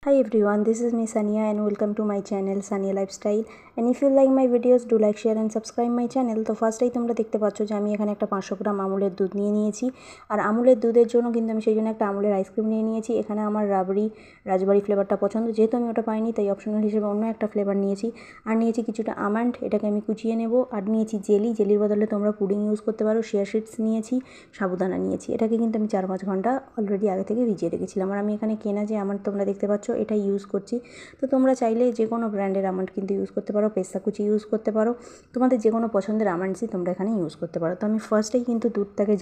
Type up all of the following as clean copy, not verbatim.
Hi everyone, this is me Sania and welcome to my channel Sania Lifestyle. And if you like my videos, do like, share and subscribe my channel. তো ফার্স্টেই তোমরা দেখতে পাচ্ছ যে আমি এখানে একটা 500 গ্রাম আমুলের দুধ নিয়ে নিয়েছি। আর আমুলের দুধের জন্য কিন্তু আমি সেই জন্য একটা আমুলের আইসক্রিম নিয়ে নিয়েছি। এখানে আমার রাজবাড়ি ফ্লেভারটা পছন্দ, যেহেতু আমি ওটা পাইনি তাই অপশনাল হিসেবে অন্য একটা ফ্লেভার নিয়েছি। আর নিয়েছি কিছুটা আমন্ড, এটাকে আমি কুচিয়ে নেব। আর নিয়েছি জেলির বদলে তোমরা পুডিং ইউজ করতে পারো। শিয়া সিডস নিয়েছি, সাবুদানা নিয়েছি। এটাকে কিন্তু আমি 4-5 ঘন্টা অলরেডি আগে থেকে ভিজিয়ে রেখেছিলাম। আর আমি এখানে কেনা যে আমন্ড তোমরা দেখতে পাচ্ছ এটা ইউজ করছি। তো তোমরা চাইলে যে কোনো ব্র্যান্ডের আমন্ড কিন্তু ইউজ করতে পারো, পেস্তা কুচি ইউজ করতে পারো, তোমাদের যে কোনো পছন্দের আমন্ডসই তোমরা এখানে ইউজ করতে পারো। তো আমি ফার্স্টেই কিন্তু দুধটাকে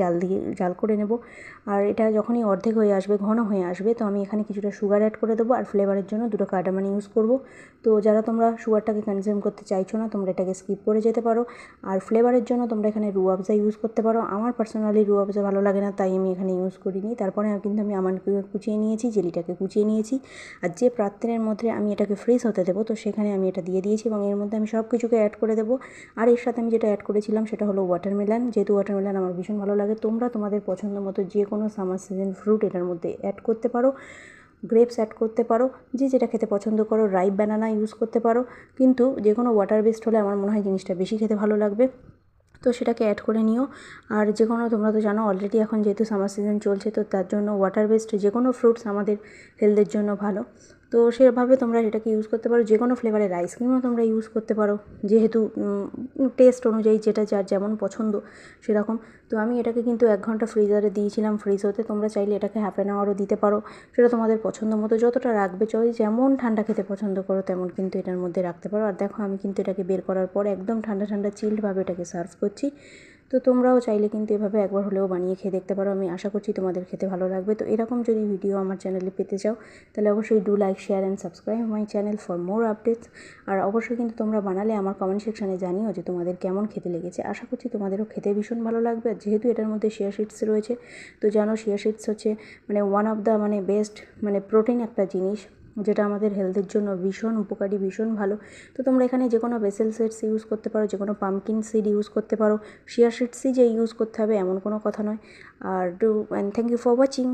জাল করে নেব। আর এটা যখনই অর্ধেক হয়ে আসবে, ঘন হয়ে আসবে, তো আমি এখানে কিছুটা সুগার অ্যাড করে দেবো। আর ফ্লেভারের জন্য 2টো কার্ডামন ইউজ করব। তো যারা তোমরা সুগারটাকে কনজিউম করতে চাইছো না, তোমরা এটাকে স্কিপ করে যেতে পারো। আর ফ্লেভারের জন্য তোমরা এখানে রুয়াবজা ইউজ করতে পারো। আমার পার্সোনালি রুয়াবজা ভালো লাগে না, তাই আমি এখানে ইউজ করিনি। তারপরে কিন্তু আমি আমন্ডকে কুচিয়ে নিয়েছি, জেলিটাকে কুচিয়ে নিয়েছি। আর যে পাত্রের মধ্যে আমি এটাকে ফ্রিজ হতে দেবো, তো সেখানে আমি এটা দিয়ে দিয়েছি এবং এর মধ্যে আমি সব কিছুকে অ্যাড করে দেবো। আর এর সাথে আমি যেটা অ্যাড করেছিলাম সেটা হলো ওয়াটারমেলন। যেহেতু ওয়াটারমেলন আমার ভীষণ ভালো লাগে, তোমরা তোমাদের পছন্দ মতো যে কোনো সামার সিজন ফ্রুট এটার মধ্যে অ্যাড করতে পারো। গ্রেপস অ্যাড করতে পারো, যে যেটা খেতে পছন্দ করো। রাইপ ব্যানানা ইউজ করতে পারো, কিন্তু যে কোনো ওয়াটার বেসড হলে আমার মনে হয় জিনিসটা বেশি খেতে ভালো লাগবে। তো সেটাকে অ্যাড করে নিও। আর যে কোনো, তোমরা তো জানো অলরেডি এখন যেহেতু সামার সিজন চলছে, তো তার জন্য ওয়াটার বেসড যে কোনো ফ্রুটস আমাদের হেলথের জন্য ভালো। তো সেভাবে তোমরা এটাকে ইউজ করতে পারো। যে কোনো ফ্লেভারের আইসক্রিমও তোমরা ইউজ করতে পারো, যেহেতু টেস্ট অনুযায়ী যেটা যার যেমন পছন্দ সেরকম। তো আমি এটাকে কিন্তু 1 ঘন্টা ফ্রিজারে দিয়েছিলাম ফ্রিজ হতে। তোমরা চাইলে এটাকে হাফ অ্যান আওয়ারও দিতে পারো, সেটা তোমাদের পছন্দ মতো যতটা রাখবে। যেমন ঠান্ডা খেতে পছন্দ করো তেমন কিন্তু এটার মধ্যে রাখতে পারো। আর দেখো আমি কিন্তু এটাকে বের করার পর একদম ঠান্ডা ঠান্ডা চিল্ডভাবে এটাকে সার্ভ করছি। তো তোমরাও চাইলে কিন্তু এভাবে একবার হলেও বানিয়ে খেয়ে দেখতে পারো। আমি আশা করছি তোমাদের খেতে ভালো লাগবে। তো এরকম যদি ভিডিও আমার চ্যানেলে পেতে চাও, তাহলে অবশ্যই do like, share and subscribe my channel for more updates. আর অবশ্যই কিন্তু তোমরা বানালে আমার কমেন্ট সেকশানে জানিও যে তোমাদের কেমন খেতে লেগেছে। আশা করছি তোমাদেরও খেতে ভীষণ ভালো লাগবে। আর যেহেতু এটার মধ্যে শিয়া সিডস রয়েছে, তো জানো শিয়া সিডস হচ্ছে one of the best protein একটা জিনিস, যেটা আমাদের হেলথের জন্য ভীষণ উপকারী, ভীষণ ভালো। তো তোমরা এখানে যে কোনো বেসেল সিডস ইউজ করতে পারো, যে কোনো পামকিন সিড ইউজ করতে পারো। শিয়া সিডসই যে ইউজ করতে হবে এমন কোনো কথা নয়। আর থ্যাংক ইউ ফর ওয়াচিং।